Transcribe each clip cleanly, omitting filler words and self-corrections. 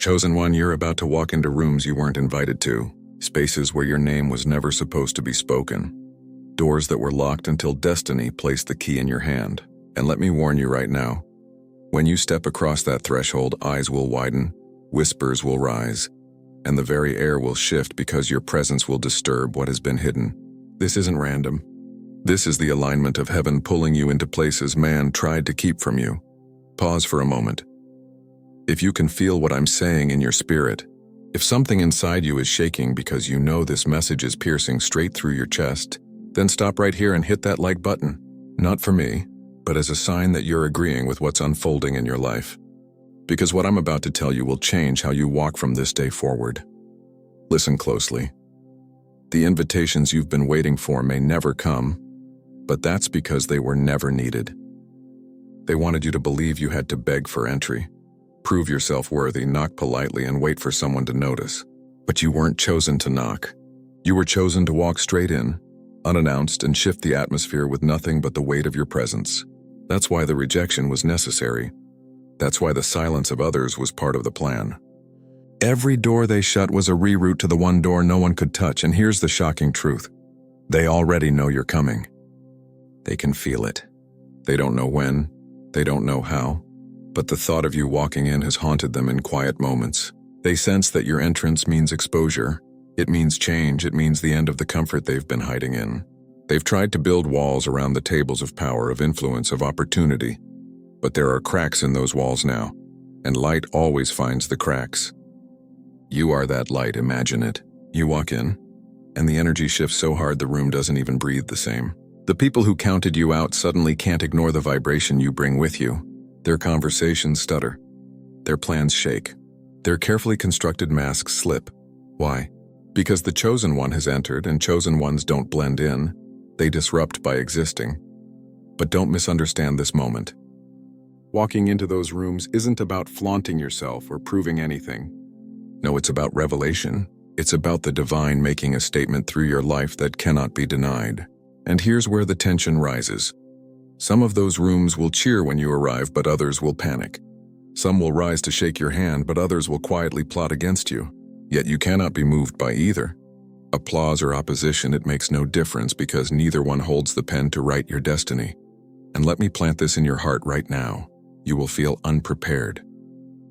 Chosen one, you're about to walk into rooms you weren't invited to, spaces where your name was never supposed to be spoken, doors that were locked until destiny placed the key in your hand. And let me warn you right now, when you step across that threshold, eyes will widen, whispers will rise, and the very air will shift because your presence will disturb what has been hidden. This isn't random. This is the alignment of heaven pulling you into places man tried to keep from you. Pause for a moment. If you can feel what I'm saying in your spirit, if something inside you is shaking because you know this message is piercing straight through your chest, then stop right here and hit that like button. Not for me, but as a sign that you're agreeing with what's unfolding in your life. Because what I'm about to tell you will change how you walk from this day forward. Listen closely. The invitations you've been waiting for may never come, but that's because they were never needed. They wanted you to believe you had to beg for entry, prove yourself worthy, knock politely, and wait for someone to notice. But you weren't chosen to knock. You were chosen to walk straight in, unannounced, and shift the atmosphere with nothing but the weight of your presence. That's why the rejection was necessary. That's why the silence of others was part of the plan. Every door they shut was a reroute to the one door no one could touch, and here's the shocking truth. They already know you're coming. They can feel it. They don't know when, they don't know how, but the thought of you walking in has haunted them in quiet moments. They sense that your entrance means exposure. It means change. It means the end of the comfort they've been hiding in. They've tried to build walls around the tables of power, of influence, of opportunity, but there are cracks in those walls now, and light always finds the cracks. You are that light, imagine it. You walk in, and the energy shifts so hard the room doesn't even breathe the same. The people who counted you out suddenly can't ignore the vibration you bring with you. Their conversations stutter. Their plans shake. Their carefully constructed masks slip. Why? Because the chosen one has entered, and chosen ones don't blend in. They disrupt by existing. But don't misunderstand this moment. Walking into those rooms isn't about flaunting yourself or proving anything. No, it's about revelation. It's about the divine making a statement through your life that cannot be denied. And here's where the tension rises. Some of those rooms will cheer when you arrive, but others will panic. Some will rise to shake your hand, but others will quietly plot against you. Yet you cannot be moved by either. Applause or opposition, it makes no difference because neither one holds the pen to write your destiny. And let me plant this in your heart right now. You will feel unprepared.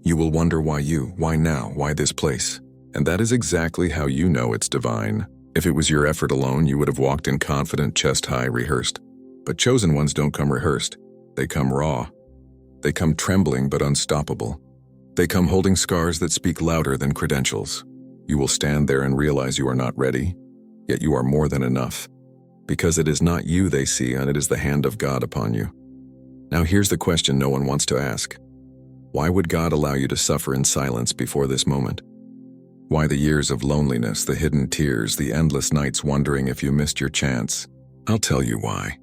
You will wonder why now, why this place? And that is exactly how you know it's divine. If it was your effort alone, you would have walked in confident, chest high, rehearsed. But chosen ones don't come rehearsed. They come raw. They come trembling but unstoppable. They come holding scars that speak louder than credentials. You will stand there and realize you are not ready, yet you are more than enough. Because it is not you they see, and it is the hand of God upon you. Now here's the question no one wants to ask. Why would God allow you to suffer in silence before this moment? Why the years of loneliness, the hidden tears, the endless nights wondering if you missed your chance? I'll tell you why.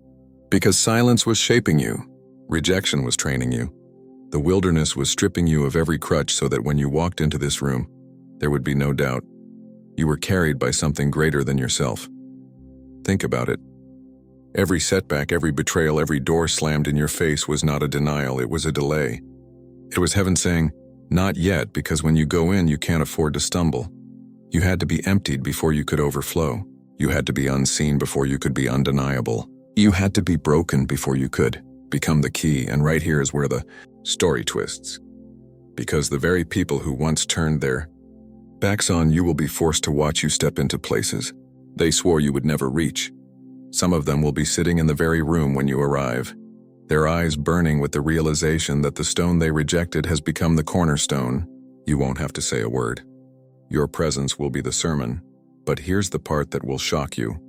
Because silence was shaping you. Rejection was training you. The wilderness was stripping you of every crutch so that when you walked into this room, there would be no doubt. You were carried by something greater than yourself. Think about it. Every setback, every betrayal, every door slammed in your face was not a denial, it was a delay. It was heaven saying, not yet, because when you go in, you can't afford to stumble. You had to be emptied before you could overflow. You had to be unseen before you could be undeniable. You had to be broken before you could become the key, and right here is where the story twists. Because the very people who once turned their backs on you will be forced to watch you step into places they swore you would never reach. Some of them will be sitting in the very room when you arrive, their eyes burning with the realization that the stone they rejected has become the cornerstone. You won't have to say a word. Your presence will be the sermon. But here's the part that will shock you.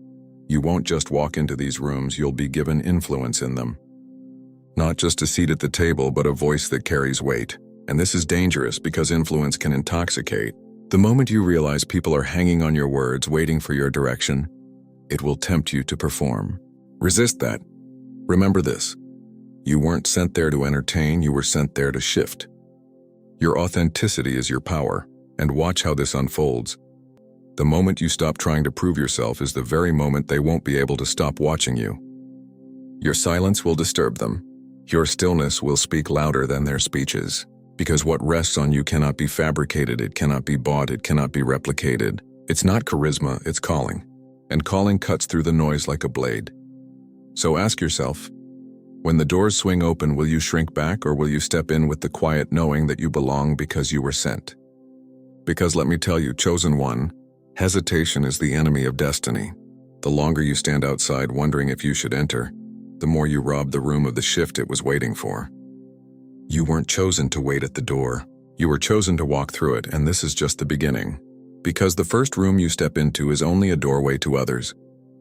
You won't just walk into these rooms, you'll be given influence in them. Not just a seat at the table, but a voice that carries weight. And this is dangerous because influence can intoxicate. The moment you realize people are hanging on your words, waiting for your direction, it will tempt you to perform. Resist that. Remember this. You weren't sent there to entertain, you were sent there to shift. Your authenticity is your power, and watch how this unfolds. The moment you stop trying to prove yourself is the very moment they won't be able to stop watching you. Your silence will disturb them. Your stillness will speak louder than their speeches. Because what rests on you cannot be fabricated, it cannot be bought, it cannot be replicated. It's not charisma, it's calling. And calling cuts through the noise like a blade. So ask yourself, when the doors swing open, will you shrink back or will you step in with the quiet knowing that you belong because you were sent? Because let me tell you, chosen one, hesitation is the enemy of destiny. The longer you stand outside wondering if you should enter, the more you rob the room of the shift it was waiting for. You weren't chosen to wait at the door. You were chosen to walk through it, and this is just the beginning. Because the first room you step into is only a doorway to others,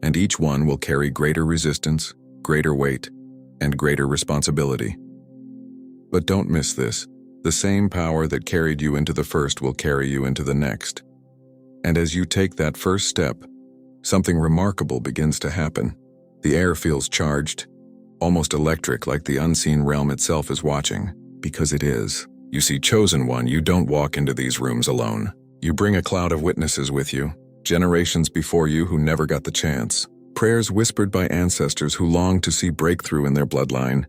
and each one will carry greater resistance, greater weight, and greater responsibility. But don't miss this. The same power that carried you into the first will carry you into the next. And as you take that first step, something remarkable begins to happen. The air feels charged, almost electric, like the unseen realm itself is watching, because it is. You see, chosen one, you don't walk into these rooms alone. You bring a cloud of witnesses with you, generations before you who never got the chance, prayers whispered by ancestors who longed to see breakthrough in their bloodline,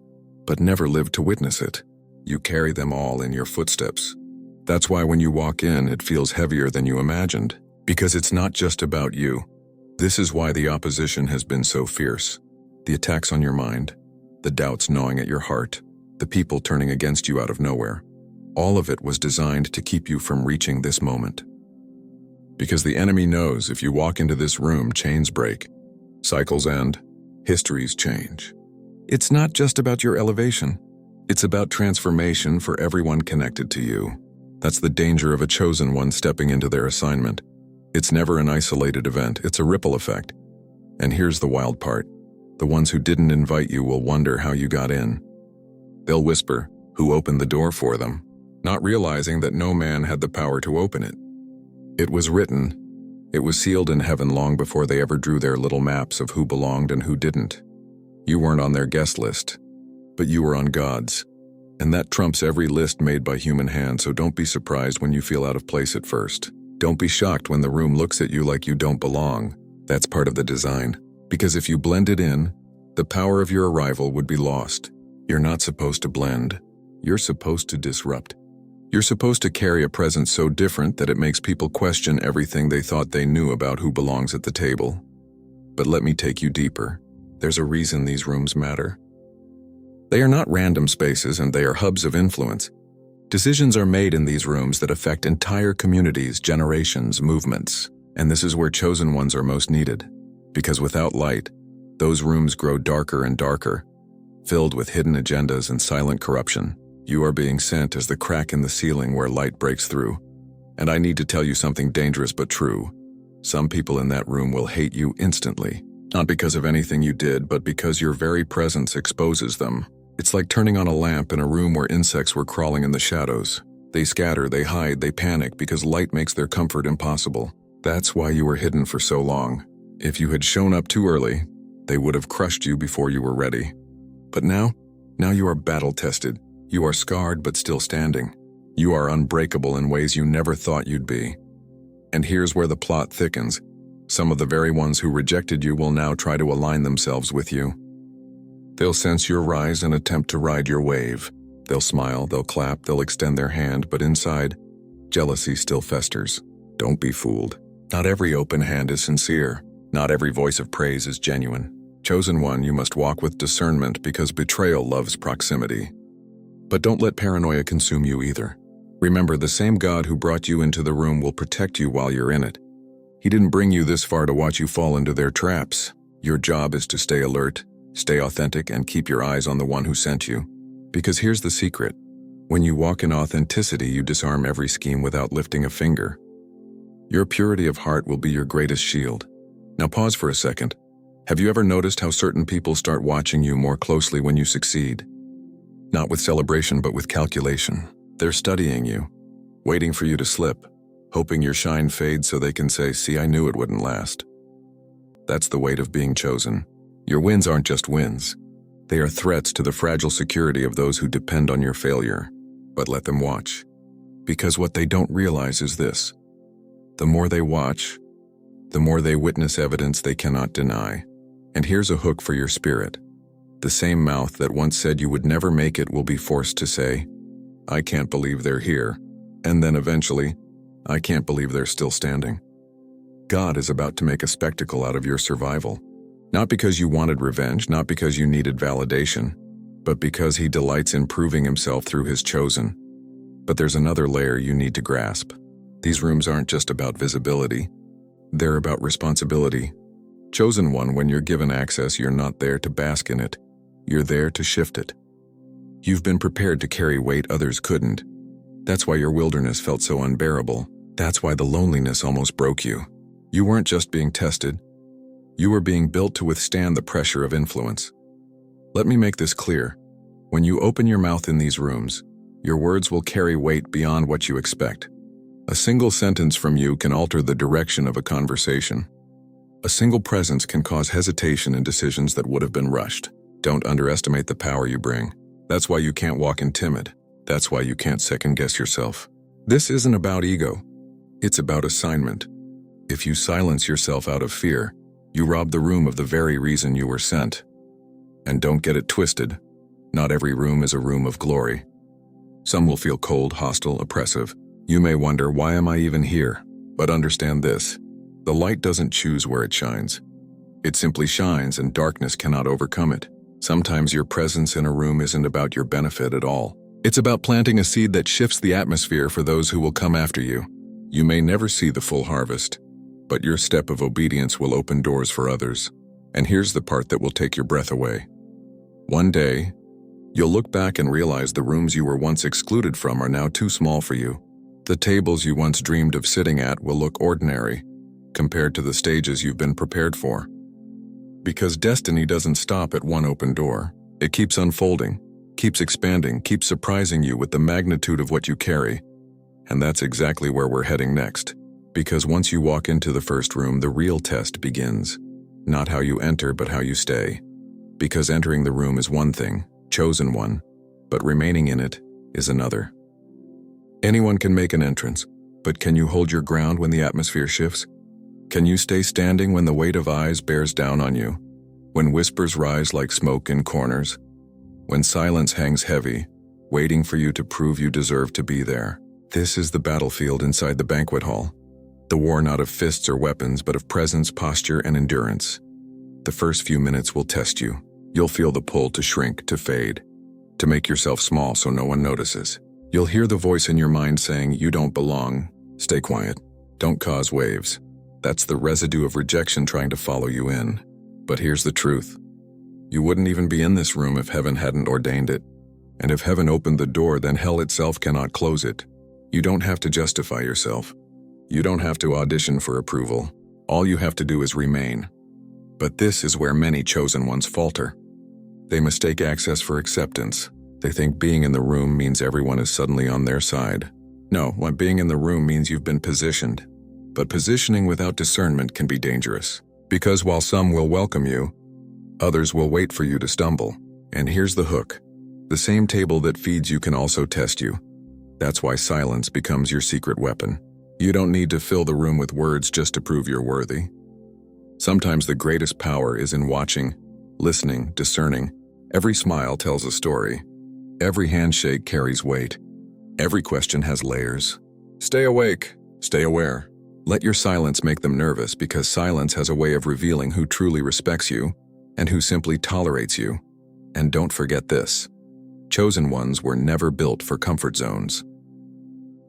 but never lived to witness it. You carry them all in your footsteps. That's why when you walk in, it feels heavier than you imagined, because it's not just about you. This is why the opposition has been so fierce. The attacks on your mind, the doubts gnawing at your heart, the people turning against you out of nowhere. All of it was designed to keep you from reaching this moment. Because the enemy knows if you walk into this room, chains break, cycles end, histories change. It's not just about your elevation. It's about transformation for everyone connected to you. That's the danger of a chosen one stepping into their assignment. It's never an isolated event, it's a ripple effect. And here's the wild part. The ones who didn't invite you will wonder how you got in. They'll whisper, who opened the door for them, not realizing that no man had the power to open it. It was written, it was sealed in heaven long before they ever drew their little maps of who belonged and who didn't. You weren't on their guest list, but you were on God's. And that trumps every list made by human hand, so don't be surprised when you feel out of place at first. Don't be shocked when the room looks at you like you don't belong. That's part of the design. Because if you blended in, the power of your arrival would be lost. You're not supposed to blend. You're supposed to disrupt. You're supposed to carry a presence so different that it makes people question everything they thought they knew about who belongs at the table. But let me take you deeper. There's a reason these rooms matter. They are not random spaces, and they are hubs of influence. Decisions are made in these rooms that affect entire communities, generations, movements. And this is where chosen ones are most needed. Because without light, those rooms grow darker and darker, filled with hidden agendas and silent corruption. You are being sent as the crack in the ceiling where light breaks through. And I need to tell you something dangerous but true. Some people in that room will hate you instantly. Not because of anything you did, but because your very presence exposes them. It's like turning on a lamp in a room where insects were crawling in the shadows. They scatter, they hide, they panic because light makes their comfort impossible. That's why you were hidden for so long. If you had shown up too early, they would have crushed you before you were ready. But now you are battle-tested. You are scarred but still standing. You are unbreakable in ways you never thought you'd be. And here's where the plot thickens. Some of the very ones who rejected you will now try to align themselves with you. They'll sense your rise and attempt to ride your wave. They'll smile, they'll clap, they'll extend their hand, but inside, jealousy still festers. Don't be fooled. Not every open hand is sincere. Not every voice of praise is genuine. Chosen one, you must walk with discernment because betrayal loves proximity. But don't let paranoia consume you either. Remember, the same God who brought you into the room will protect you while you're in it. He didn't bring you this far to watch you fall into their traps. Your job is to stay alert, stay authentic, and keep your eyes on the one who sent you. Because here's the secret. When you walk in authenticity, you disarm every scheme without lifting a finger. Your purity of heart will be your greatest shield. Now pause for a second. Have you ever noticed how certain people start watching you more closely when you succeed? Not with celebration, but with calculation. They're studying you, waiting for you to slip, hoping your shine fades so they can say, "See, I knew it wouldn't last." That's the weight of being chosen. Your wins aren't just wins. They are threats to the fragile security of those who depend on your failure. But let them watch. Because what they don't realize is this. The more they watch, the more they witness evidence they cannot deny. And here's a hook for your spirit. The same mouth that once said you would never make it will be forced to say, I can't believe they're here. And then eventually, I can't believe they're still standing. God is about to make a spectacle out of your survival. Not because you wanted revenge, not because you needed validation, but because he delights in proving himself through his chosen. But there's another layer you need to grasp. These rooms aren't just about visibility. They're about responsibility. Chosen one, when you're given access, you're not there to bask in it. You're there to shift it. You've been prepared to carry weight others couldn't. That's why your wilderness felt so unbearable. That's why the loneliness almost broke you. You weren't just being tested. You were being built to withstand the pressure of influence. Let me make this clear. When you open your mouth in these rooms, your words will carry weight beyond what you expect. A single sentence from you can alter the direction of a conversation. A single presence can cause hesitation in decisions that would have been rushed. Don't underestimate the power you bring. That's why you can't walk in timid. That's why you can't second-guess yourself. This isn't about ego. It's about assignment. If you silence yourself out of fear, you rob the room of the very reason you were sent. And don't get it twisted. Not every room is a room of glory. Some will feel cold, hostile, oppressive. You may wonder, why am I even here? But understand this. The light doesn't choose where it shines. It simply shines, and darkness cannot overcome it. Sometimes your presence in a room isn't about your benefit at all. It's about planting a seed that shifts the atmosphere for those who will come after you. You may never see the full harvest, but your step of obedience will open doors for others. And here's the part that will take your breath away. One day, you'll look back and realize the rooms you were once excluded from are now too small for you. The tables you once dreamed of sitting at will look ordinary compared to the stages you've been prepared for. Because destiny doesn't stop at one open door. It keeps unfolding, keeps expanding, keeps surprising you with the magnitude of what you carry. And that's exactly where we're heading next. Because once you walk into the first room, the real test begins. Not how you enter, but how you stay. Because entering the room is one thing, chosen one, but remaining in it is another. Anyone can make an entrance, but can you hold your ground when the atmosphere shifts? Can you stay standing when the weight of eyes bears down on you? When whispers rise like smoke in corners? When silence hangs heavy, waiting for you to prove you deserve to be there? This is the battlefield inside the banquet hall. The war not of fists or weapons, but of presence, posture, and endurance. The first few minutes will test you. You'll feel the pull to shrink, to fade, to make yourself small so no one notices. You'll hear the voice in your mind saying, "You don't belong. Stay quiet. Don't cause waves." That's the residue of rejection trying to follow you in. But here's the truth. You wouldn't even be in this room if heaven hadn't ordained it. And if heaven opened the door, then hell itself cannot close it. You don't have to justify yourself. You don't have to audition for approval. All you have to do is remain. But this is where many chosen ones falter. They mistake access for acceptance. They think being in the room means everyone is suddenly on their side. No, what being in the room means you've been positioned. But positioning without discernment can be dangerous. Because while some will welcome you, others will wait for you to stumble. And here's the hook. The same table that feeds you can also test you. That's why silence becomes your secret weapon. You don't need to fill the room with words just to prove you're worthy. Sometimes the greatest power is in watching, listening, discerning. Every smile tells a story. Every handshake carries weight. Every question has layers. Stay awake. Stay aware. Let your silence make them nervous, because silence has a way of revealing who truly respects you and who simply tolerates you. And don't forget this. Chosen ones were never built for comfort zones.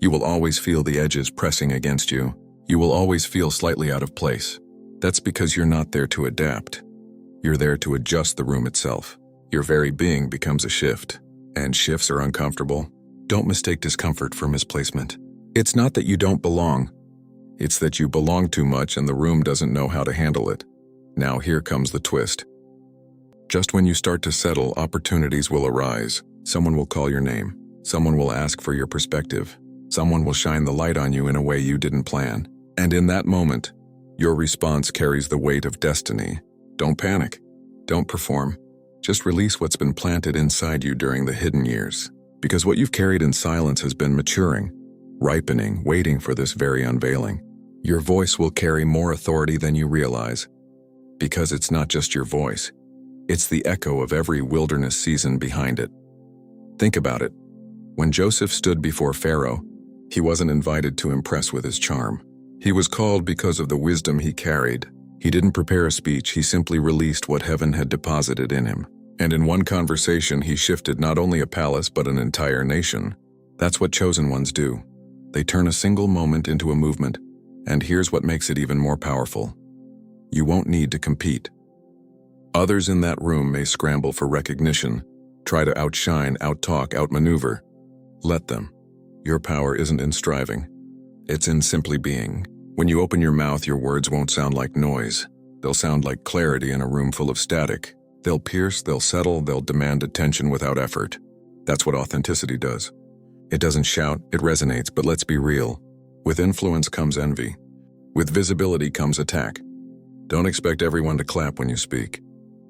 You will always feel the edges pressing against you. You will always feel slightly out of place. That's because you're not there to adapt. You're there to adjust the room itself. Your very being becomes a shift. And shifts are uncomfortable. Don't mistake discomfort for misplacement. It's not that you don't belong. It's that you belong too much and the room doesn't know how to handle it. Now here comes the twist. Just when you start to settle, opportunities will arise. Someone will call your name. Someone will ask for your perspective. Someone will shine the light on you in a way you didn't plan. And in that moment, your response carries the weight of destiny. Don't panic. Don't perform. Just release what's been planted inside you during the hidden years. Because what you've carried in silence has been maturing, ripening, waiting for this very unveiling. Your voice will carry more authority than you realize. Because it's not just your voice. It's the echo of every wilderness season behind it. Think about it. When Joseph stood before Pharaoh, he wasn't invited to impress with his charm. He was called because of the wisdom he carried. He didn't prepare a speech, he simply released what heaven had deposited in him. And in one conversation, he shifted not only a palace but an entire nation. That's what chosen ones do. They turn a single moment into a movement. And here's what makes it even more powerful. You won't need to compete. Others in that room may scramble for recognition, try to outshine, outtalk, outmaneuver. Let them. Your power isn't in striving. It's in simply being. When you open your mouth, your words won't sound like noise. They'll sound like clarity in a room full of static. They'll pierce, they'll settle, they'll demand attention without effort. That's what authenticity does. It doesn't shout, it resonates, but let's be real. With influence comes envy. With visibility comes attack. Don't expect everyone to clap when you speak.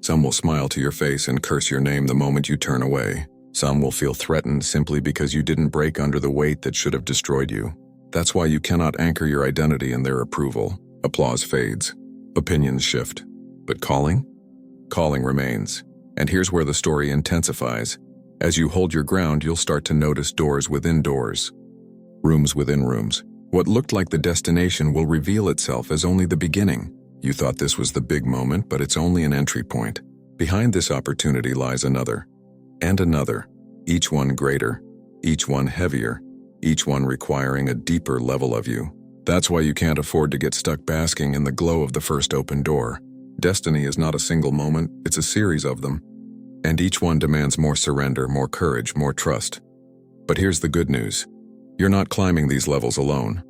Some will smile to your face and curse your name the moment you turn away. Some will feel threatened simply because you didn't break under the weight that should have destroyed you. That's why you cannot anchor your identity in their approval. Applause fades. Opinions shift. But calling? Calling remains. And here's where the story intensifies. As you hold your ground, you'll start to notice doors within doors. Rooms within rooms. What looked like the destination will reveal itself as only the beginning. You thought this was the big moment, but it's only an entry point. Behind this opportunity lies another. And another. Each one greater. Each one heavier. Each one requiring a deeper level of you. That's why you can't afford to get stuck basking in the glow of the first open door. Destiny is not a single moment, it's a series of them. And each one demands more surrender, more courage, more trust. But here's the good news. You're not climbing these levels alone.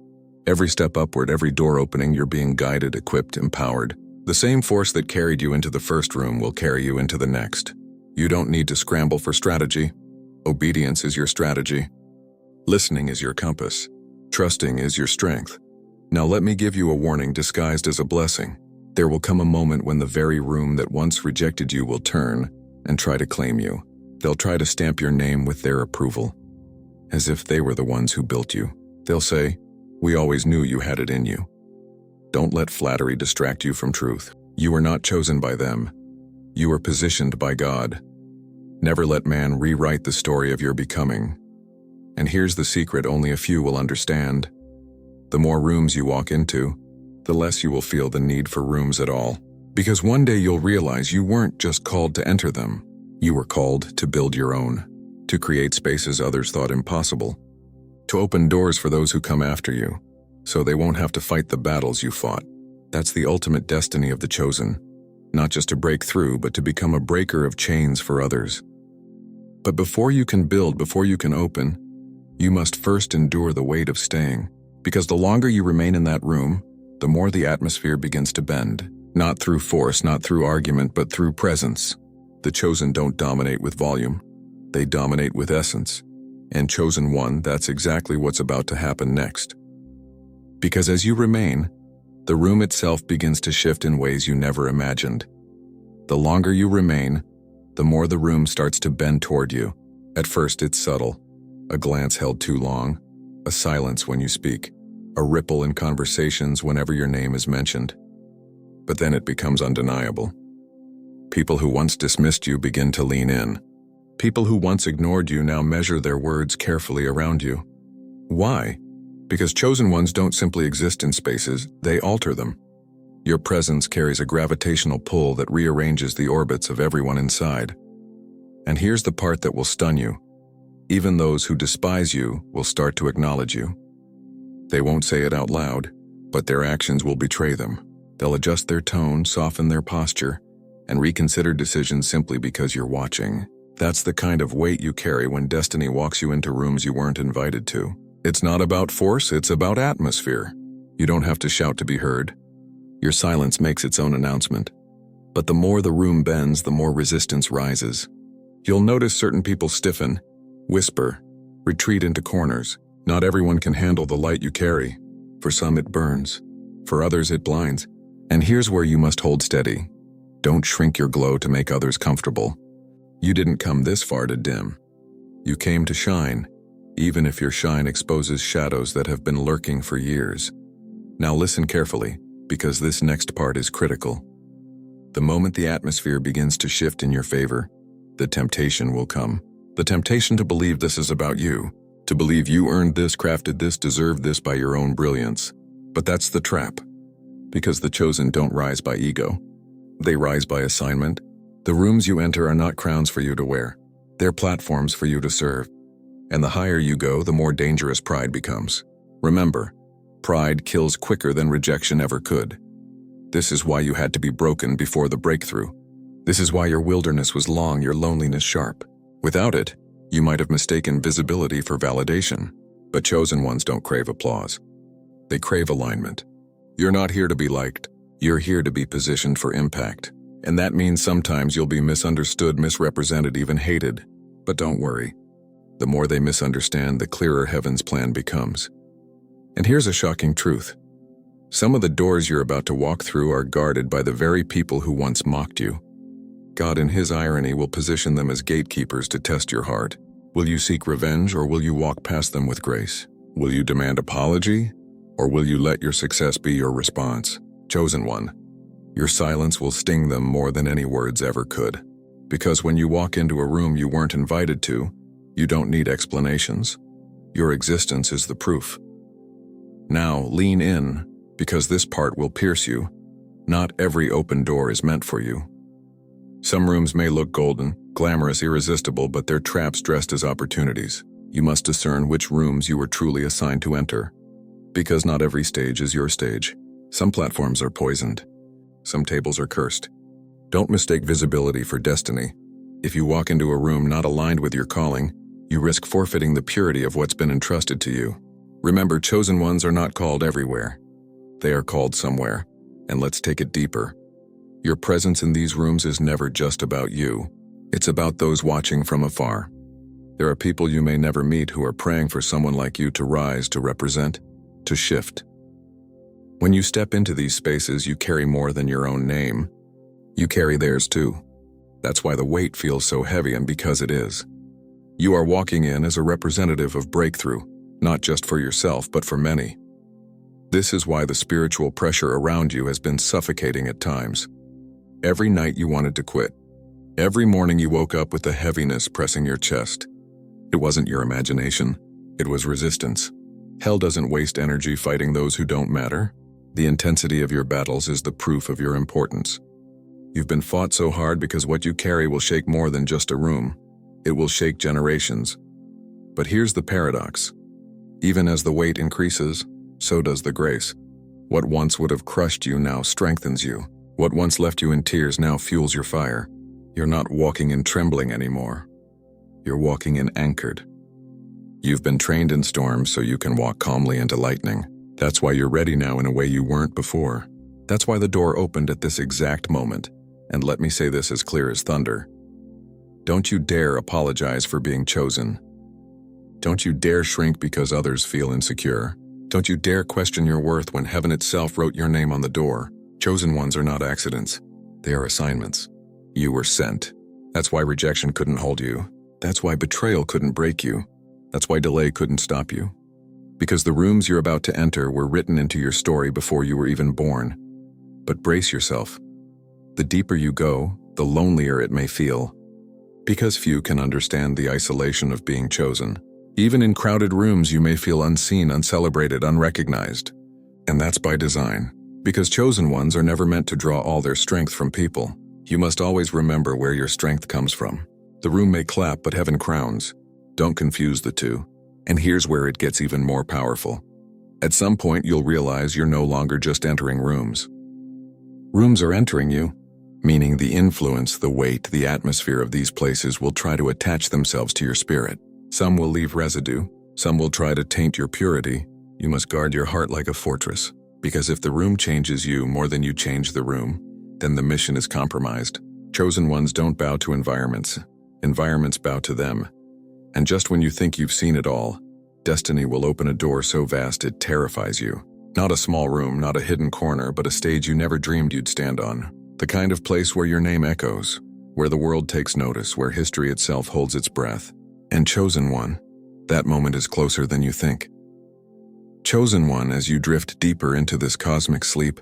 Every step upward, every door opening, you're being guided, equipped, empowered. The same force that carried you into the first room will carry you into the next. You don't need to scramble for strategy. Obedience is your strategy. Listening is your compass. Trusting is your strength. Now let me give you a warning disguised as a blessing. There will come a moment when the very room that once rejected you will turn and try to claim you. They'll try to stamp your name with their approval, as if they were the ones who built you. They'll say, "We always knew you had it in you." Don't let flattery distract you from truth. You were not chosen by them. You were positioned by God. Never let man rewrite the story of your becoming. And here's the secret only a few will understand. The more rooms you walk into, the less you will feel the need for rooms at all. Because one day you'll realize you weren't just called to enter them. You were called to build your own, to create spaces others thought impossible, to open doors for those who come after you, so they won't have to fight the battles you fought. That's the ultimate destiny of the chosen. Not just to break through, but to become a breaker of chains for others. But before you can build, before you can open, you must first endure the weight of staying. Because the longer you remain in that room, the more the atmosphere begins to bend. Not through force, not through argument, but through presence. The chosen don't dominate with volume. They dominate with essence. And chosen one, that's exactly what's about to happen next. Because as you remain, the room itself begins to shift in ways you never imagined. The longer you remain, the more the room starts to bend toward you. At first it's subtle. A glance held too long. A silence when you speak. A ripple in conversations whenever your name is mentioned. But then it becomes undeniable. People who once dismissed you begin to lean in. People who once ignored you now measure their words carefully around you. Why? Because chosen ones don't simply exist in spaces, they alter them. Your presence carries a gravitational pull that rearranges the orbits of everyone inside. And here's the part that will stun you. Even those who despise you will start to acknowledge you. They won't say it out loud, but their actions will betray them. They'll adjust their tone, soften their posture, and reconsider decisions simply because you're watching. That's the kind of weight you carry when destiny walks you into rooms you weren't invited to. It's not about force, it's about atmosphere. You don't have to shout to be heard. Your silence makes its own announcement. But the more the room bends, the more resistance rises. You'll notice certain people stiffen, whisper, retreat into corners. Not everyone can handle the light you carry. For some it burns. For others it blinds. And here's where you must hold steady. Don't shrink your glow to make others comfortable. You didn't come this far to dim. You came to shine, even if your shine exposes shadows that have been lurking for years. Now listen carefully, because this next part is critical. The moment the atmosphere begins to shift in your favor, the temptation will come. The temptation to believe this is about you, to believe you earned this, crafted this, deserved this by your own brilliance. But that's the trap. Because the chosen don't rise by ego. They rise by assignment. The rooms you enter are not crowns for you to wear. They're platforms for you to serve. And the higher you go, the more dangerous pride becomes. Remember, pride kills quicker than rejection ever could. This is why you had to be broken before the breakthrough. This is why your wilderness was long, your loneliness sharp. Without it, you might have mistaken visibility for validation. But chosen ones don't crave applause. They crave alignment. You're not here to be liked. You're here to be positioned for impact. And that means sometimes you'll be misunderstood, misrepresented, even hated. But don't worry. The more they misunderstand, the clearer heaven's plan becomes. And here's a shocking truth. Some of the doors you're about to walk through are guarded by the very people who once mocked you. God, in His irony, will position them as gatekeepers to test your heart. Will you seek revenge, or will you walk past them with grace? Will you demand apology, or will you let your success be your response? Chosen one, your silence will sting them more than any words ever could. Because when you walk into a room you weren't invited to, you don't need explanations. Your existence is the proof. Now, lean in, because this part will pierce you. Not every open door is meant for you. Some rooms may look golden, glamorous, irresistible, but they're traps dressed as opportunities. You must discern which rooms you were truly assigned to enter. Because not every stage is your stage. Some platforms are poisoned. Some tables are cursed. Don't mistake visibility for destiny. If you walk into a room not aligned with your calling, you risk forfeiting the purity of what's been entrusted to you. Remember, chosen ones are not called everywhere. They are called somewhere. And let's take it deeper. Your presence in these rooms is never just about you. It's about those watching from afar. There are people you may never meet who are praying for someone like you to rise, to represent, to shift. When you step into these spaces, you carry more than your own name. You carry theirs too. That's why the weight feels so heavy, and because it is. You are walking in as a representative of breakthrough, not just for yourself, but for many. This is why the spiritual pressure around you has been suffocating at times. Every night you wanted to quit. Every morning you woke up with the heaviness pressing your chest. It wasn't your imagination. It was resistance. Hell doesn't waste energy fighting those who don't matter. The intensity of your battles is the proof of your importance. You've been fought so hard because what you carry will shake more than just a room. It will shake generations. But here's the paradox. Even as the weight increases, so does the grace. What once would have crushed you now strengthens you. What once left you in tears now fuels your fire. You're not walking in trembling anymore. You're walking in anchored. You've been trained in storms so you can walk calmly into lightning. That's why you're ready now in a way you weren't before. That's why the door opened at this exact moment. And let me say this as clear as thunder. Don't you dare apologize for being chosen. Don't you dare shrink because others feel insecure. Don't you dare question your worth when heaven itself wrote your name on the door. Chosen ones are not accidents. They are assignments. You were sent. That's why rejection couldn't hold you. That's why betrayal couldn't break you. That's why delay couldn't stop you. Because the rooms you're about to enter were written into your story before you were even born. But brace yourself. The deeper you go, the lonelier it may feel. Because few can understand the isolation of being chosen. Even in crowded rooms, you may feel unseen, uncelebrated, unrecognized. And that's by design. Because chosen ones are never meant to draw all their strength from people. You must always remember where your strength comes from. The room may clap, but heaven crowns. Don't confuse the two. And here's where it gets even more powerful. At some point, you'll realize you're no longer just entering rooms. Rooms are entering you, meaning the influence, the weight, the atmosphere of these places will try to attach themselves to your spirit. Some will leave residue. Some will try to taint your purity. You must guard your heart like a fortress. Because if the room changes you more than you change the room, then the mission is compromised. Chosen ones don't bow to environments. Environments bow to them. And just when you think you've seen it all, destiny will open a door so vast it terrifies you. Not a small room, not a hidden corner, but a stage you never dreamed you'd stand on. The kind of place where your name echoes, where the world takes notice, where history itself holds its breath. And chosen one, that moment is closer than you think. Chosen one, as you drift deeper into this cosmic sleep,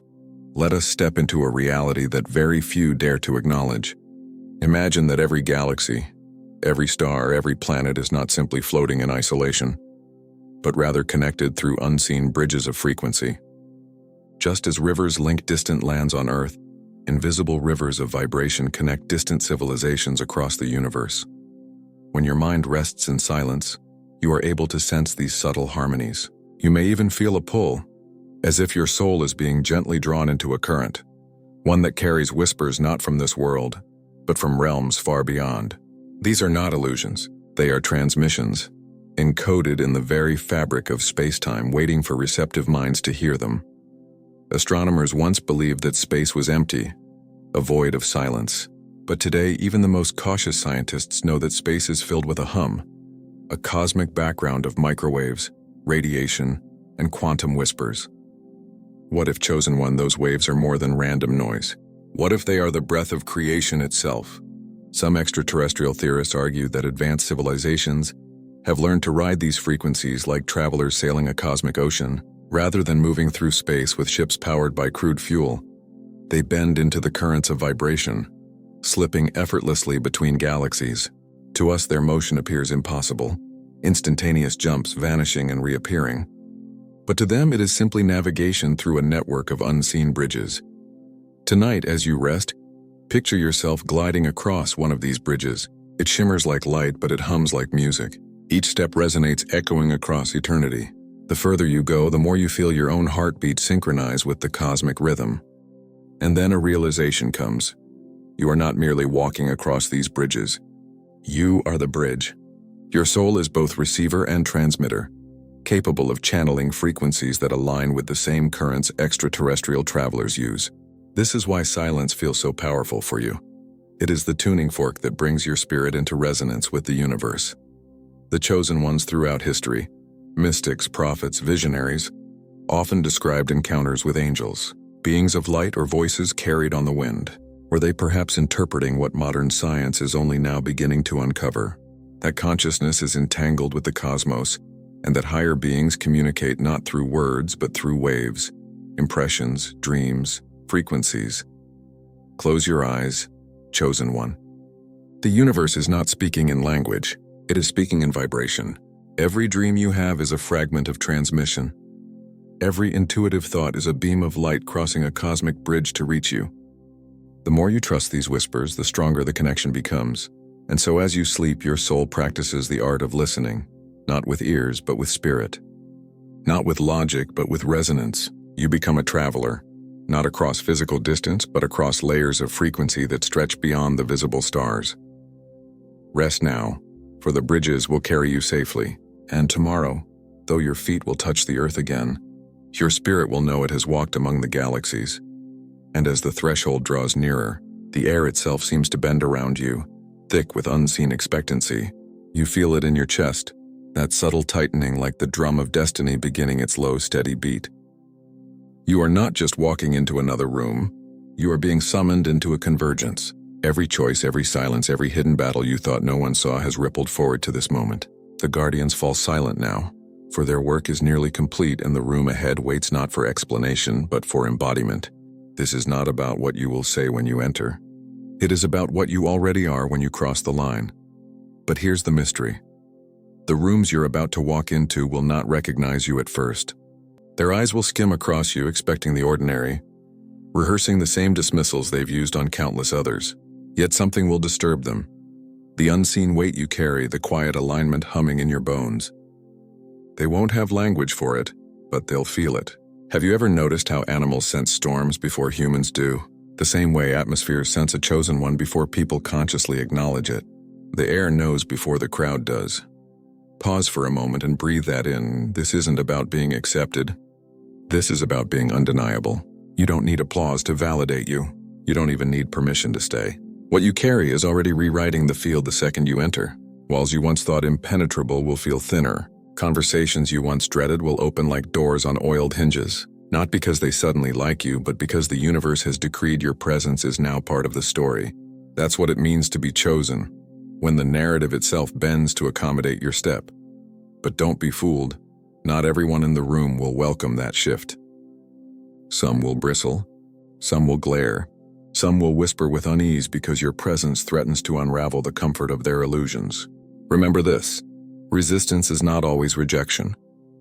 let us step into a reality that very few dare to acknowledge. Imagine that every galaxy, Every star, every planet is not simply floating in isolation, but rather connected through unseen bridges of frequency. Just as rivers link distant lands on Earth, invisible rivers of vibration connect distant civilizations across the universe. When your mind rests in silence, you are able to sense these subtle harmonies. You may even feel a pull, as if your soul is being gently drawn into a current, one that carries whispers not from this world, but from realms far beyond. These are not illusions, they are transmissions, encoded in the very fabric of space-time, waiting for receptive minds to hear them. Astronomers once believed that space was empty, a void of silence. But today, even the most cautious scientists know that space is filled with a hum, a cosmic background of microwaves, radiation, and quantum whispers. What if, Chosen One, those waves are more than random noise? What if they are the breath of creation itself? Some extraterrestrial theorists argue that advanced civilizations have learned to ride these frequencies like travelers sailing a cosmic ocean. Rather than moving through space with ships powered by crude fuel, they bend into the currents of vibration, slipping effortlessly between galaxies. To us, their motion appears impossible, instantaneous jumps vanishing and reappearing. But to them, it is simply navigation through a network of unseen bridges. Tonight, as you rest, picture yourself gliding across one of these bridges. It shimmers like light, but it hums like music. Each step resonates, echoing across eternity. The further you go, the more you feel your own heartbeat synchronize with the cosmic rhythm. And then a realization comes. You are not merely walking across these bridges. You are the bridge. Your soul is both receiver and transmitter, capable of channeling frequencies that align with the same currents extraterrestrial travelers use. This is why silence feels so powerful for you. It is the tuning fork that brings your spirit into resonance with the universe. The chosen ones throughout history, mystics, prophets, visionaries, often described encounters with angels, beings of light or voices carried on the wind. Were they perhaps interpreting what modern science is only now beginning to uncover? That consciousness is entangled with the cosmos, and that higher beings communicate not through words but through waves, impressions, dreams, frequencies. Close your eyes, chosen one. The universe is not speaking in language, it is speaking in vibration. Every dream you have is a fragment of transmission. Every intuitive thought is a beam of light crossing a cosmic bridge to reach you. The more you trust these whispers, the stronger the connection becomes. And so as you sleep, your soul practices the art of listening, not with ears but with spirit. Not with logic but with resonance. You become a traveler, not across physical distance but across layers of frequency that stretch beyond the visible stars. Rest now, for the bridges will carry you safely. And tomorrow, though your feet will touch the earth again, your spirit will know it has walked among the galaxies. And as the threshold draws nearer, the air itself seems to bend around you, thick with unseen expectancy. You feel it in your chest, that subtle tightening like the drum of destiny beginning its low, steady beat. You are not just walking into another room, you are being summoned into a convergence. Every choice, every silence, every hidden battle you thought no one saw has rippled forward to this moment. The guardians fall silent now, for their work is nearly complete and the room ahead waits not for explanation but for embodiment. This is not about what you will say when you enter. It is about what you already are when you cross the line. But here's the mystery. The rooms you're about to walk into will not recognize you at first. Their eyes will skim across you expecting the ordinary, rehearsing the same dismissals they've used on countless others. Yet something will disturb them. The unseen weight you carry, the quiet alignment humming in your bones. They won't have language for it, but they'll feel it. Have you ever noticed how animals sense storms before humans do? The same way atmospheres sense a chosen one before people consciously acknowledge it. The air knows before the crowd does. Pause for a moment and breathe that in. This isn't about being accepted. This is about being undeniable. You don't need applause to validate you. You don't even need permission to stay. What you carry is already rewriting the field the second you enter. Walls you once thought impenetrable will feel thinner. Conversations you once dreaded will open like doors on oiled hinges. Not because they suddenly like you, but because the universe has decreed your presence is now part of the story. That's what it means to be chosen, when the narrative itself bends to accommodate your step. But don't be fooled. Not everyone in the room will welcome that shift. Some will bristle, some will glare, Some will whisper with unease because your presence threatens to unravel the comfort of their illusions. Remember this: resistance is not always rejection.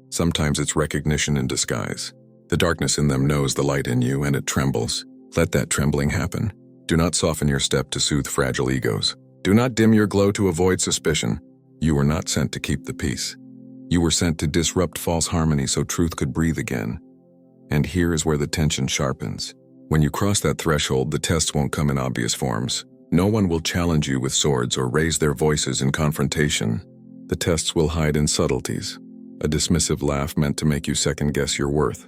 Sometimes it's recognition in disguise. The darkness in them knows the light in you, and it trembles. Let that trembling happen. Do not soften your step to soothe fragile egos. Do not dim your glow to avoid suspicion. You were not sent to keep the peace. You were sent to disrupt false harmony so truth could breathe again. And here is where the tension sharpens. When you cross that threshold, the tests won't come in obvious forms. No one will challenge you with swords or raise their voices in confrontation. The tests will hide in subtleties. A dismissive laugh meant to make you second-guess your worth.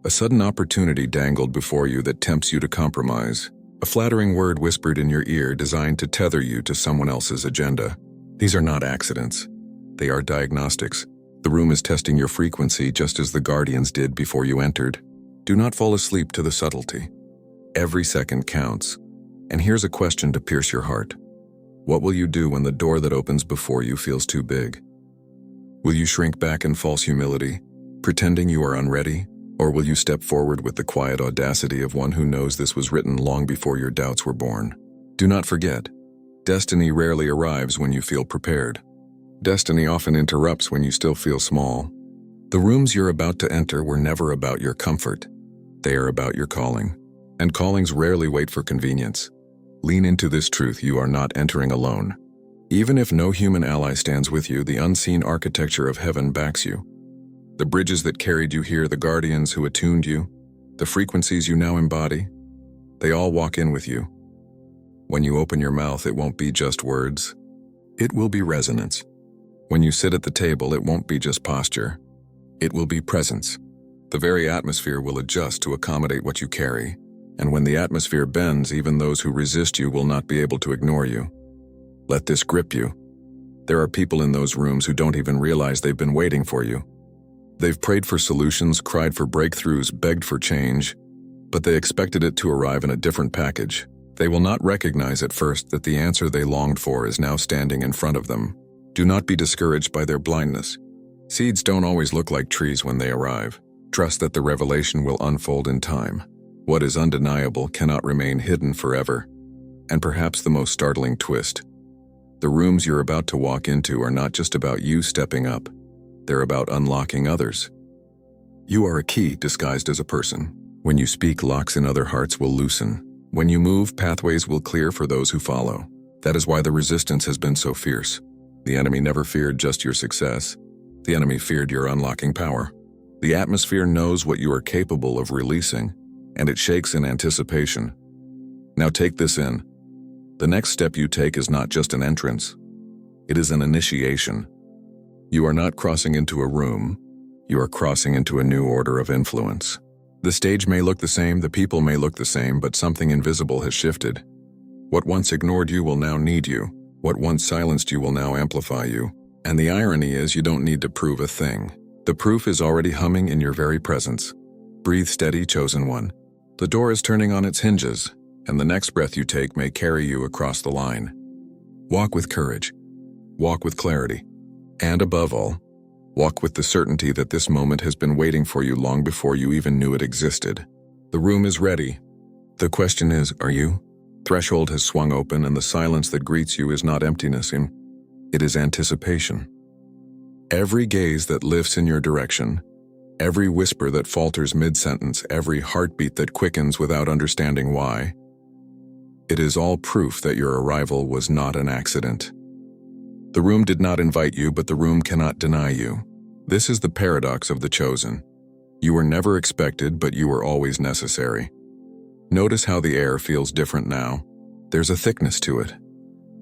A sudden opportunity dangled before you that tempts you to compromise. A flattering word whispered in your ear designed to tether you to someone else's agenda. These are not accidents. They are diagnostics. The room is testing your frequency just as the guardians did before you entered. Do not fall asleep to the subtlety. Every second counts. And here's a question to pierce your heart. What will you do when the door that opens before you feels too big? Will you shrink back in false humility, pretending you are unready? Or will you step forward with the quiet audacity of one who knows this was written long before your doubts were born? Do not forget, destiny rarely arrives when you feel prepared. Destiny often interrupts when you still feel small. The rooms you're about to enter were never about your comfort. They are about your calling. And callings rarely wait for convenience. Lean into this truth: you are not entering alone. Even if no human ally stands with you, the unseen architecture of heaven backs you. The bridges that carried you here, the guardians who attuned you, the frequencies you now embody, they all walk in with you. When you open your mouth, it won't be just words. It will be resonance. When you sit at the table, it won't be just posture. It will be presence. The very atmosphere will adjust to accommodate what you carry. And when the atmosphere bends, even those who resist you will not be able to ignore you. Let this grip you. There are people in those rooms who don't even realize they've been waiting for you. They've prayed for solutions, cried for breakthroughs, begged for change, but they expected it to arrive in a different package. They will not recognize at first that the answer they longed for is now standing in front of them. Do not be discouraged by their blindness. Seeds don't always look like trees when they arrive. Trust that the revelation will unfold in time. What is undeniable cannot remain hidden forever. And perhaps the most startling twist: the rooms you're about to walk into are not just about you stepping up. They're about unlocking others. You are a key disguised as a person. When you speak, locks in other hearts will loosen. When you move, pathways will clear for those who follow. That is why the resistance has been so fierce. The enemy never feared just your success. The enemy feared your unlocking power. The atmosphere knows what you are capable of releasing, and it shakes in anticipation. Now take this in. The next step you take is not just an entrance. It is an initiation. You are not crossing into a room. You are crossing into a new order of influence. The stage may look the same, the people may look the same, but something invisible has shifted. What once ignored you will now need you. What once silenced you will now amplify you. And the irony is, you don't need to prove a thing. The proof is already humming in your very presence. Breathe steady, chosen one. The door is turning on its hinges, and the next breath you take may carry you across the line. Walk with courage. Walk with clarity. And above all, walk with the certainty that this moment has been waiting for you long before you even knew it existed. The room is ready. The question is, are you? Threshold has swung open, and the silence that greets you is not emptiness. It is anticipation. Every gaze that lifts in your direction, every whisper that falters mid-sentence, every heartbeat that quickens without understanding why, it is all proof that your arrival was not an accident. The room did not invite you, but the room cannot deny you. This is the paradox of the chosen. You were never expected, but you were always necessary. Notice how the air feels different now. There's a thickness to it,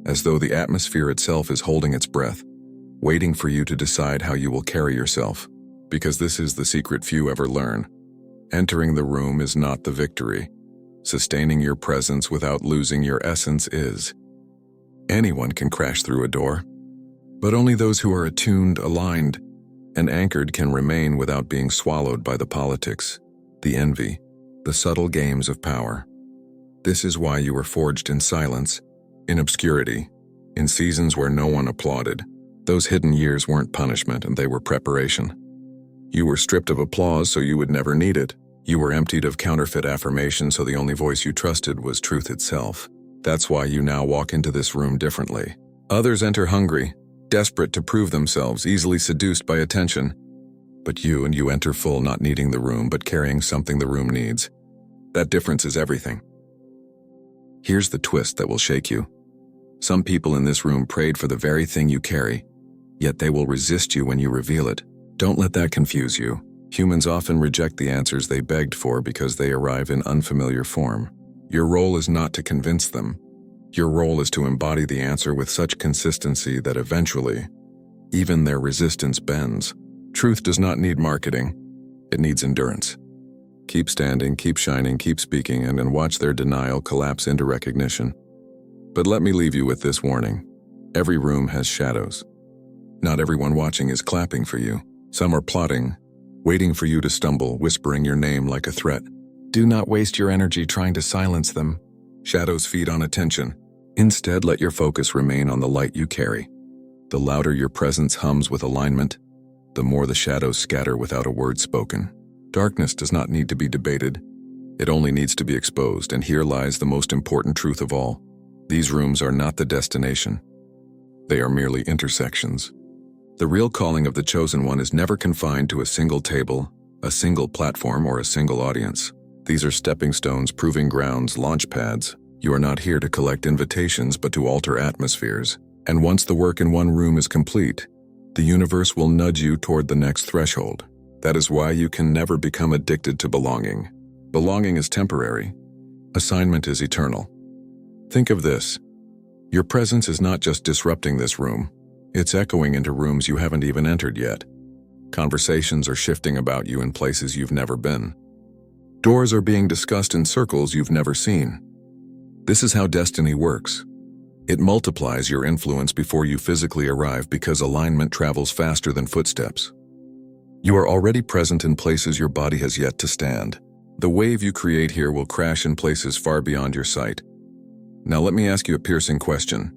as though the atmosphere itself is holding its breath, waiting for you to decide how you will carry yourself. Because this is the secret few ever learn. Entering the room is not the victory. Sustaining your presence without losing your essence is. Anyone can crash through a door, but only those who are attuned, aligned, and anchored can remain without being swallowed by the politics, the envy, the subtle games of power. This is why you were forged in silence, in obscurity, in seasons where no one applauded. Those hidden years weren't punishment, and they were preparation. You were stripped of applause so you would never need it. You were emptied of counterfeit affirmation, so the only voice you trusted was truth itself. That's why you now walk into this room differently. Others enter hungry, desperate to prove themselves, easily seduced by attention. But you enter full, not needing the room, but carrying something the room needs. That difference is everything. Here's the twist that will shake you. Some people in this room prayed for the very thing you carry, yet they will resist you when you reveal it. Don't let that confuse you. Humans often reject the answers they begged for because they arrive in unfamiliar form. Your role is not to convince them. Your role is to embody the answer with such consistency that eventually, even their resistance bends. Truth does not need marketing. It needs endurance. Keep standing, keep shining, keep speaking, and then watch their denial collapse into recognition. But let me leave you with this warning. Every room has shadows. Not everyone watching is clapping for you. Some are plotting, waiting for you to stumble, whispering your name like a threat. Do not waste your energy trying to silence them. Shadows feed on attention. Instead, let your focus remain on the light you carry. The louder your presence hums with alignment, the more the shadows scatter without a word spoken. Darkness does not need to be debated. It only needs to be exposed, and here lies the most important truth of all. These rooms are not the destination. They are merely intersections. The real calling of the chosen one is never confined to a single table, a single platform, or a single audience. These are stepping stones, proving grounds, launch pads. You are not here to collect invitations, but to alter atmospheres. And once the work in one room is complete, the universe will nudge you toward the next threshold. That is why you can never become addicted to belonging. Belonging is temporary. Assignment is eternal. Think of this. Your presence is not just disrupting this room. It's echoing into rooms you haven't even entered yet. Conversations are shifting about you in places you've never been. Doors are being discussed in circles you've never seen. This is how destiny works. It multiplies your influence before you physically arrive because alignment travels faster than footsteps. You are already present in places your body has yet to stand. The wave you create here will crash in places far beyond your sight. Now let me ask you a piercing question.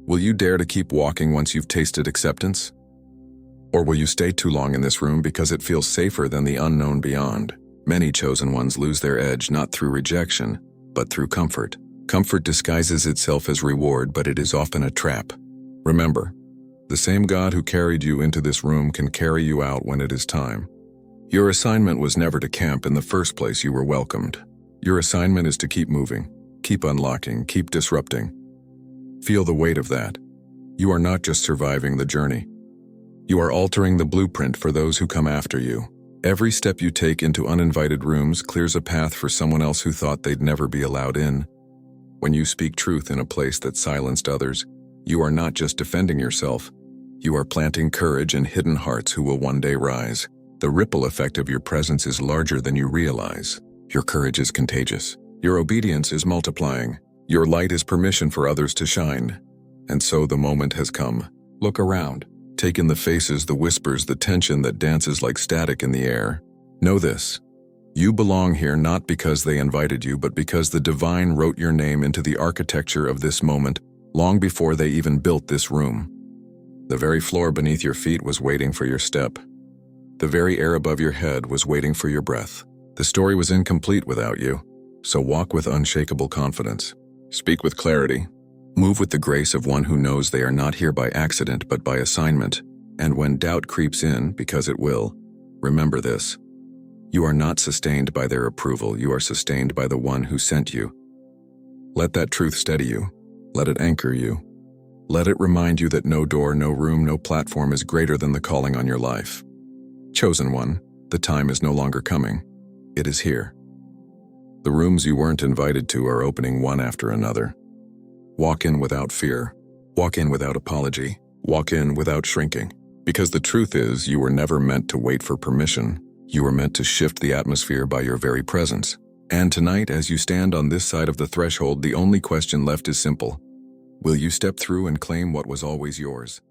Will you dare to keep walking once you've tasted acceptance? Or will you stay too long in this room because it feels safer than the unknown beyond? Many chosen ones lose their edge not through rejection, but through comfort. Comfort disguises itself as reward, but it is often a trap. Remember, the same God who carried you into this room can carry you out when it is time. Your assignment was never to camp in the first place. You were welcomed. Your assignment is to keep moving, keep unlocking, keep disrupting. Feel the weight of that. You are not just surviving the journey. You are altering the blueprint for those who come after you. Every step you take into uninvited rooms clears a path for someone else who thought they'd never be allowed in. When you speak truth in a place that silenced others, you are not just defending yourself. You are planting courage in hidden hearts who will one day rise. The ripple effect of your presence is larger than you realize. Your courage is contagious. Your obedience is multiplying. Your light is permission for others to shine. And so the moment has come. Look around. Take in the faces, the whispers, the tension that dances like static in the air. Know this. You belong here not because they invited you, but because the divine wrote your name into the architecture of this moment long before they even built this room. The very floor beneath your feet was waiting for your step. The very air above your head was waiting for your breath. The story was incomplete without you, so walk with unshakable confidence. Speak with clarity. Move with the grace of one who knows they are not here by accident but by assignment. And when doubt creeps in, because it will, remember this. You are not sustained by their approval, you are sustained by the one who sent you. Let that truth steady you. Let it anchor you. Let it remind you that no door, no room, no platform is greater than the calling on your life. Chosen one, the time is no longer coming. It is here. The rooms you weren't invited to are opening one after another. Walk in without fear. Walk in without apology. Walk in without shrinking. Because the truth is, you were never meant to wait for permission. You were meant to shift the atmosphere by your very presence. And tonight, as you stand on this side of the threshold, the only question left is simple. Will you step through and claim what was always yours?